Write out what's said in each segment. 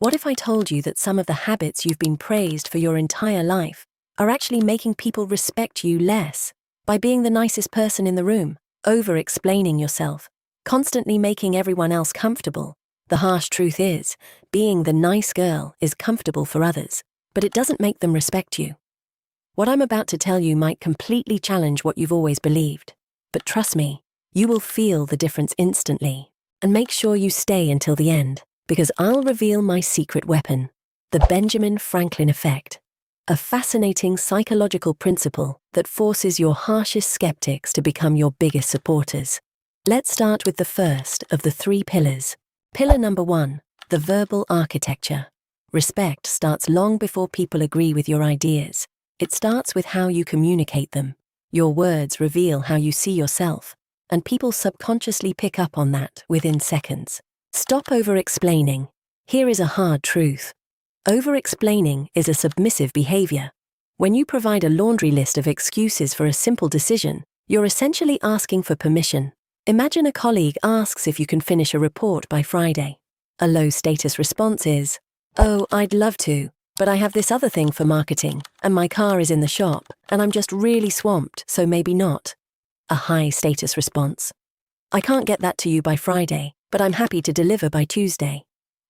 What if I told you that some of the habits you've been praised for your entire life are actually making people respect you less? By being the nicest person in the room, over-explaining yourself, constantly making everyone else comfortable. The harsh truth is, being the nice girl is comfortable for others, but it doesn't make them respect you. What I'm about to tell you might completely challenge what you've always believed, but trust me, you will feel the difference instantly. And make sure you stay until the end, because I'll reveal my secret weapon, the Benjamin Franklin effect, a fascinating psychological principle that forces your harshest skeptics to become your biggest supporters. Let's start with the first of the 3 pillars. Pillar number 1, the verbal architecture. Respect starts long before people agree with your ideas. It starts with how you communicate them. Your words reveal how you see yourself, and people subconsciously pick up on that within seconds. Stop over-explaining. Here is a hard truth. Over-explaining is a submissive behavior. When you provide a laundry list of excuses for a simple decision, you're essentially asking for permission. Imagine a colleague asks if you can finish a report by Friday. A low-status response is, "Oh, I'd love to, but I have this other thing for marketing, and my car is in the shop, and I'm just really swamped, so maybe not." A high-status response, "I can't get that to you by Friday, but I'm happy to deliver by Tuesday."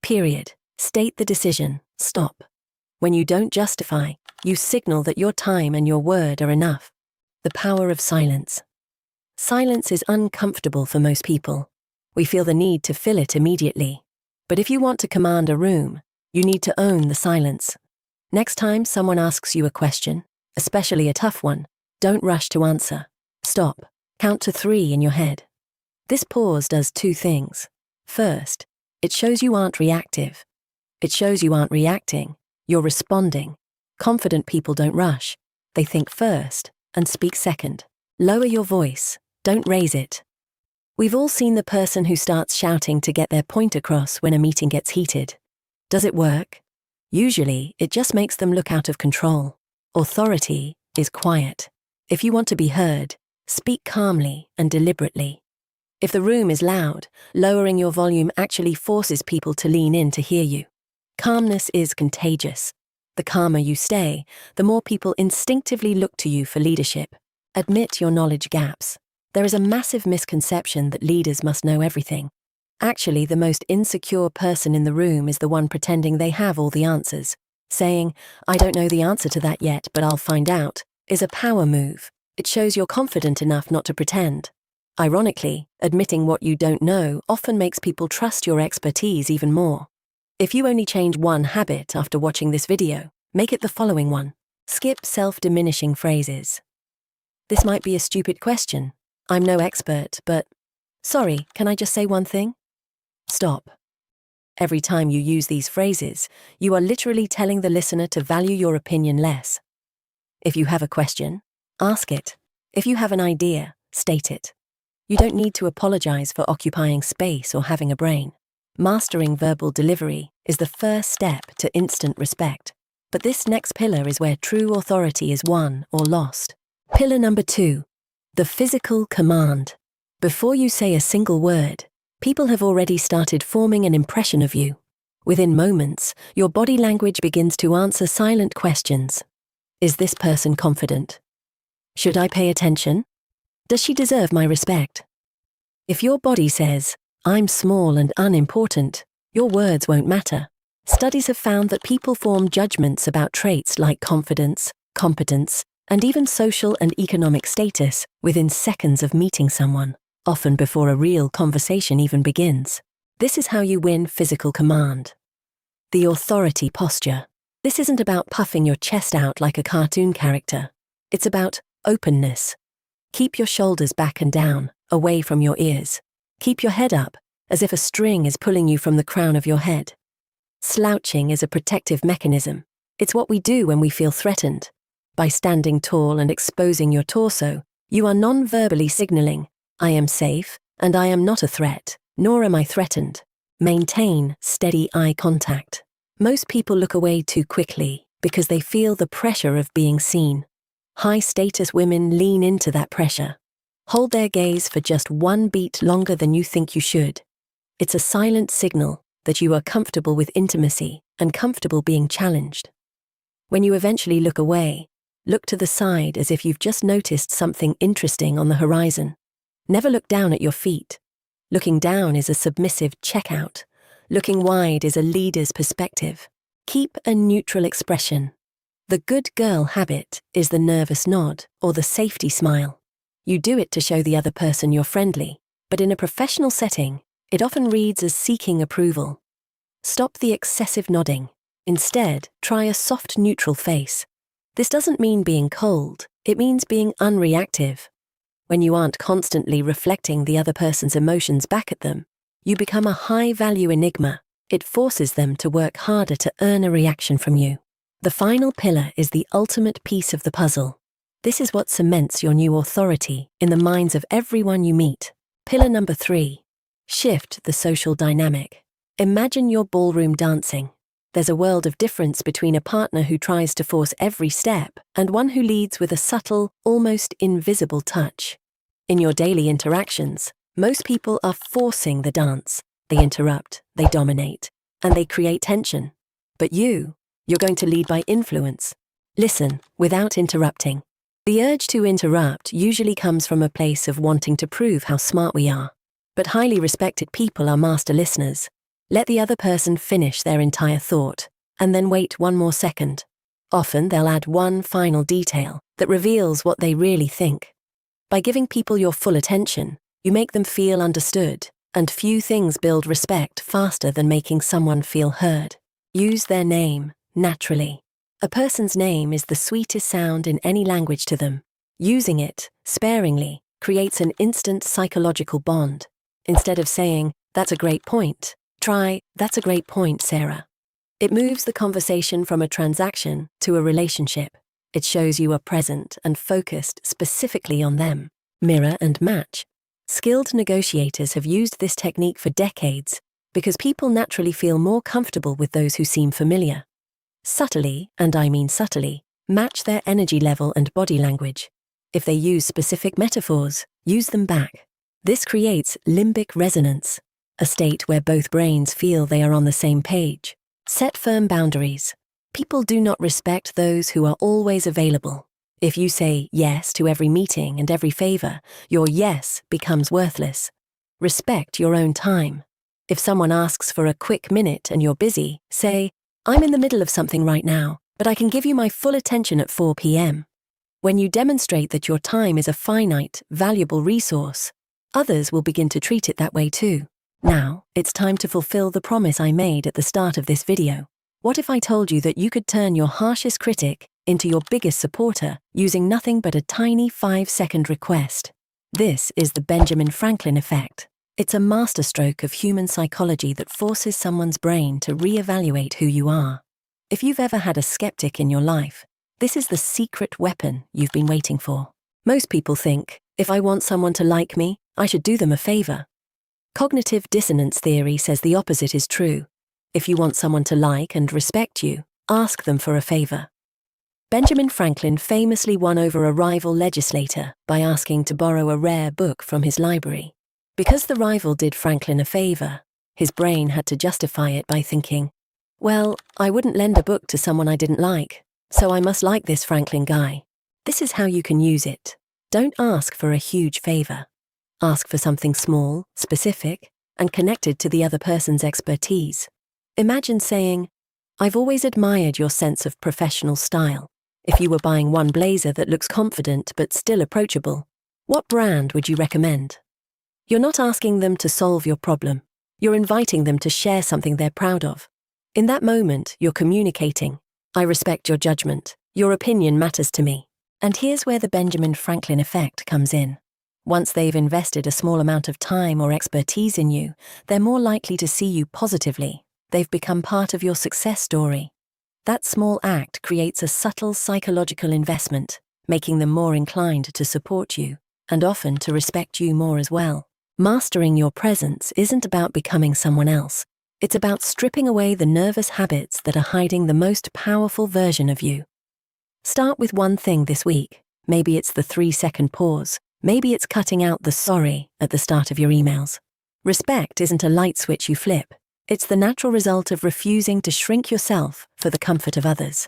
Period. State the decision. Stop. When you don't justify, you signal that your time and your word are enough. The power of silence. Silence is uncomfortable for most people. We feel the need to fill it immediately. But if you want to command a room, you need to own the silence. Next time someone asks you a question, especially a tough one, don't rush to answer. Stop. Count to 3 in your head. This pause does 2 things. First, it shows you aren't reactive. It shows you aren't reacting, you're responding. Confident people don't rush. They think first and speak second. Lower your voice, don't raise it. We've all seen the person who starts shouting to get their point across when a meeting gets heated. Does it work? Usually, it just makes them look out of control. Authority is quiet. If you want to be heard, speak calmly and deliberately. If the room is loud, lowering your volume actually forces people to lean in to hear you. Calmness is contagious. The calmer you stay, the more people instinctively look to you for leadership. Admit your knowledge gaps. There is a massive misconception that leaders must know everything. Actually, the most insecure person in the room is the one pretending they have all the answers. Saying, "I don't know the answer to that yet, but I'll find out," is a power move. It shows you're confident enough not to pretend. Ironically, admitting what you don't know often makes people trust your expertise even more. If you only change one habit after watching this video, make it the following one. Skip self-diminishing phrases. This might be a stupid question. I'm no expert, but... Sorry, can I just say one thing? Stop. Every time you use these phrases, you are literally telling the listener to value your opinion less. If you have a question, ask it. If you have an idea, state it. You don't need to apologize for occupying space or having a brain. Mastering verbal delivery is the first step to instant respect. But this next pillar is where true authority is won or lost. Pillar number 2, the physical command. Before you say a single word, people have already started forming an impression of you. Within moments, your body language begins to answer silent questions. Is this person confident? Should I pay attention? Does she deserve my respect? If your body says, "I'm small and unimportant," your words won't matter. Studies have found that people form judgments about traits like confidence, competence, and even social and economic status within seconds of meeting someone, often before a real conversation even begins. This is how you win physical command. The authority posture. This isn't about puffing your chest out like a cartoon character. It's about openness. Keep your shoulders back and down, away from your ears. Keep your head up, as if a string is pulling you from the crown of your head. Slouching is a protective mechanism. It's what we do when we feel threatened. By standing tall and exposing your torso, you are non-verbally signaling, "I am safe, and I am not a threat, nor am I threatened." Maintain steady eye contact. Most people look away too quickly because they feel the pressure of being seen. High-status women lean into that pressure. Hold their gaze for just 1 beat longer than you think you should. It's a silent signal that you are comfortable with intimacy and comfortable being challenged. When you eventually look away, look to the side as if you've just noticed something interesting on the horizon. Never look down at your feet. Looking down is a submissive checkout. Looking wide is a leader's perspective. Keep a neutral expression. The good girl habit is the nervous nod or the safety smile. You do it to show the other person you're friendly, but in a professional setting, it often reads as seeking approval. Stop the excessive nodding. Instead, try a soft neutral face. This doesn't mean being cold, it means being unreactive. When you aren't constantly reflecting the other person's emotions back at them, you become a high-value enigma. It forces them to work harder to earn a reaction from you. The final pillar is the ultimate piece of the puzzle. This is what cements your new authority in the minds of everyone you meet. Pillar number 3. Shift the social dynamic. Imagine your ballroom dancing. There's a world of difference between a partner who tries to force every step and one who leads with a subtle, almost invisible touch. In your daily interactions, most people are forcing the dance. They interrupt, they dominate, and they create tension. But you're going to lead by influence. Listen without interrupting. The urge to interrupt usually comes from a place of wanting to prove how smart we are. But highly respected people are master listeners. Let the other person finish their entire thought, and then wait one more second. Often they'll add one final detail that reveals what they really think. By giving people your full attention, you make them feel understood, and few things build respect faster than making someone feel heard. Use their name naturally. A person's name is the sweetest sound in any language to them. Using it sparingly creates an instant psychological bond. Instead of saying, "That's a great point," try, "That's a great point, Sarah." It moves the conversation from a transaction to a relationship. It shows you are present and focused specifically on them. Mirror and match. Skilled negotiators have used this technique for decades because people naturally feel more comfortable with those who seem familiar. Subtly, and I mean subtly, match their energy level and body language. If they use specific metaphors, use them back. This creates limbic resonance, a state where both brains feel they are on the same page. Set firm boundaries. People do not respect those who are always available. If you say yes to every meeting and every favor, your yes becomes worthless. Respect your own time. If someone asks for a quick minute and you're busy, say, "I'm in the middle of something right now, but I can give you my full attention at 4 p.m. When you demonstrate that your time is a finite, valuable resource, others will begin to treat it that way too. Now, it's time to fulfill the promise I made at the start of this video. What if I told you that you could turn your harshest critic into your biggest supporter using nothing but a tiny 5-second request? This is the Benjamin Franklin effect. It's a masterstroke of human psychology that forces someone's brain to reevaluate who you are. If you've ever had a skeptic in your life, this is the secret weapon you've been waiting for. Most people think, if I want someone to like me, I should do them a favor. Cognitive dissonance theory says the opposite is true. If you want someone to like and respect you, ask them for a favor. Benjamin Franklin famously won over a rival legislator by asking to borrow a rare book from his library. Because the rival did Franklin a favor, his brain had to justify it by thinking, well, I wouldn't lend a book to someone I didn't like, so I must like this Franklin guy. This is how you can use it. Don't ask for a huge favor. Ask for something small, specific, and connected to the other person's expertise. Imagine saying, I've always admired your sense of professional style. If you were buying one blazer that looks confident but still approachable, what brand would you recommend? You're not asking them to solve your problem. You're inviting them to share something they're proud of. In that moment, you're communicating. I respect your judgment. Your opinion matters to me. And here's where the Benjamin Franklin effect comes in. Once they've invested a small amount of time or expertise in you, they're more likely to see you positively. They've become part of your success story. That small act creates a subtle psychological investment, making them more inclined to support you, and often to respect you more as well. Mastering your presence isn't about becoming someone else. It's about stripping away the nervous habits that are hiding the most powerful version of you. Start with one thing this week. Maybe it's the 3-second pause. Maybe it's cutting out the sorry at the start of your emails. Respect isn't a light switch you flip. It's the natural result of refusing to shrink yourself for the comfort of others.